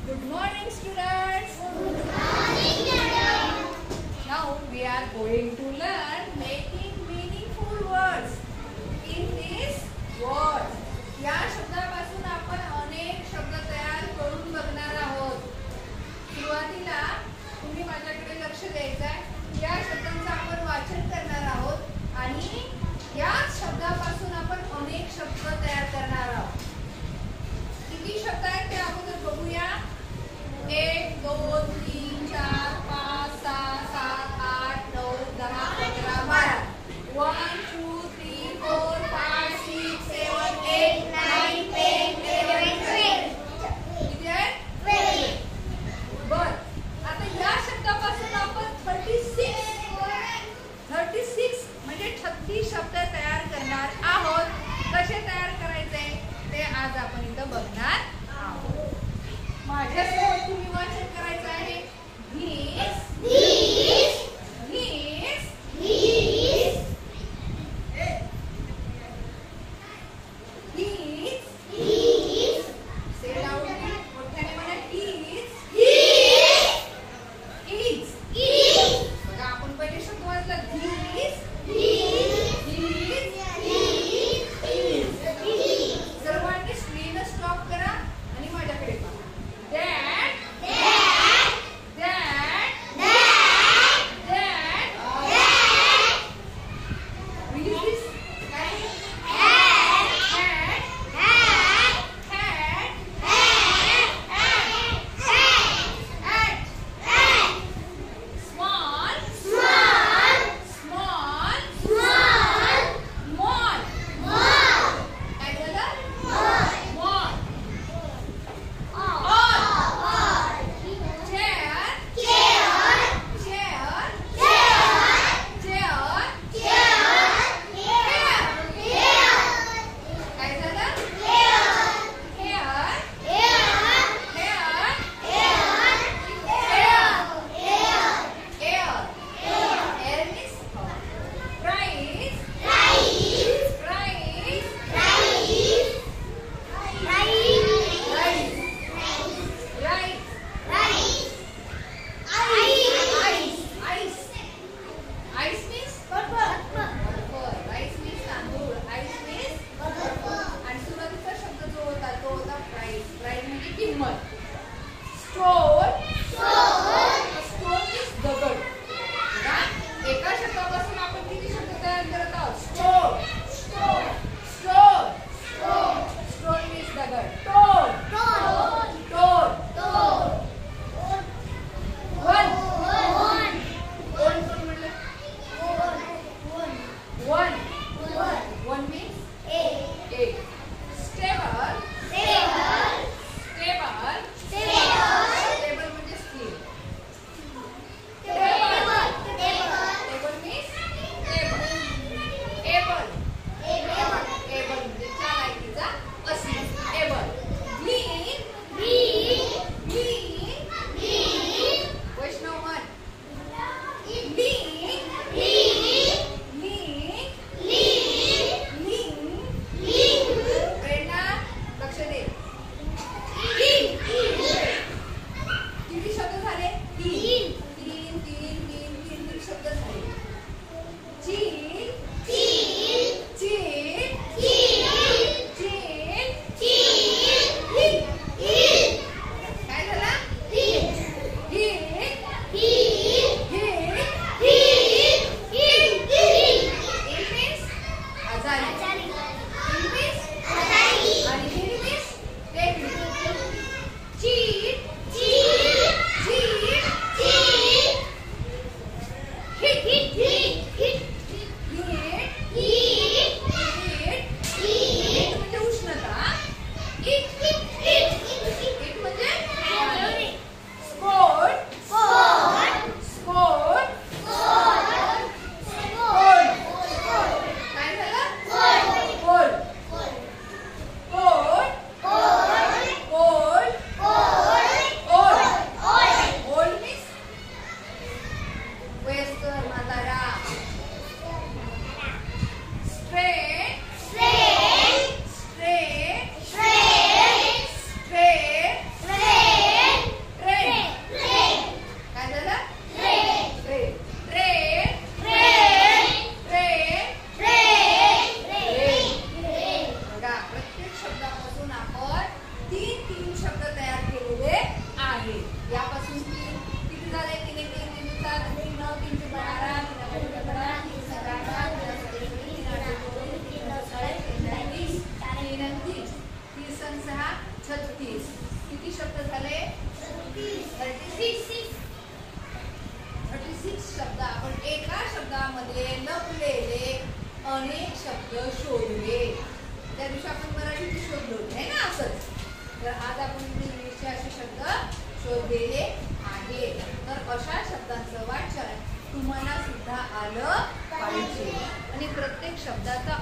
Good morning, students. Good morning, madam. Now we are going to learn making meaningful words. In this words, या शब्दापासून आपण अनेक शब्द तयार करून बघणार आहोत. सुरुवातीला तुम्ही माझ्याकडे लक्ष द्यायचं आहे. या शब्दांचं आपण वाचन करणार आहोत आणि या शब्दापासून आपण अनेक शब्द तयार करणार आहोत. किती शब्द आहेत ते अगोदर बघूया. 1 2 3 4 5 6 7 8 9 10 11 12 1 2 3 4 5 6 7 8 9 10 11 12 किती आहे? 12. बर, आता या शब्दापासून आपण 36 म्हणजे 36 शब्द तयार करणार आहोत. कसे तयार करायचे ते आज आपण इथं बघणार आहोत. माझ्यासोबत तुम्ही वाचन करायचं आहे. These, these, these, these, these, these. Say loudly. मोठ्याने म्हणा. These, these, these, these. बघा आपण पहिले शब्द वाचला. These, these, these, these, these. सर्वांनी स्क्रीन स्टॉप करा आणि माझ्याकडे पहा. That, that, that, that, that, that. Read this. Hat, hat, hat, hat, hat, hat, hat. Small, small, small, small, small, small. काय झालं? Small. शोधलेले आहे. तर अशा शब्दांचं वाचन तुम्हाला सुद्धा आलं पाहिजे आणि प्रत्येक शब्दाचा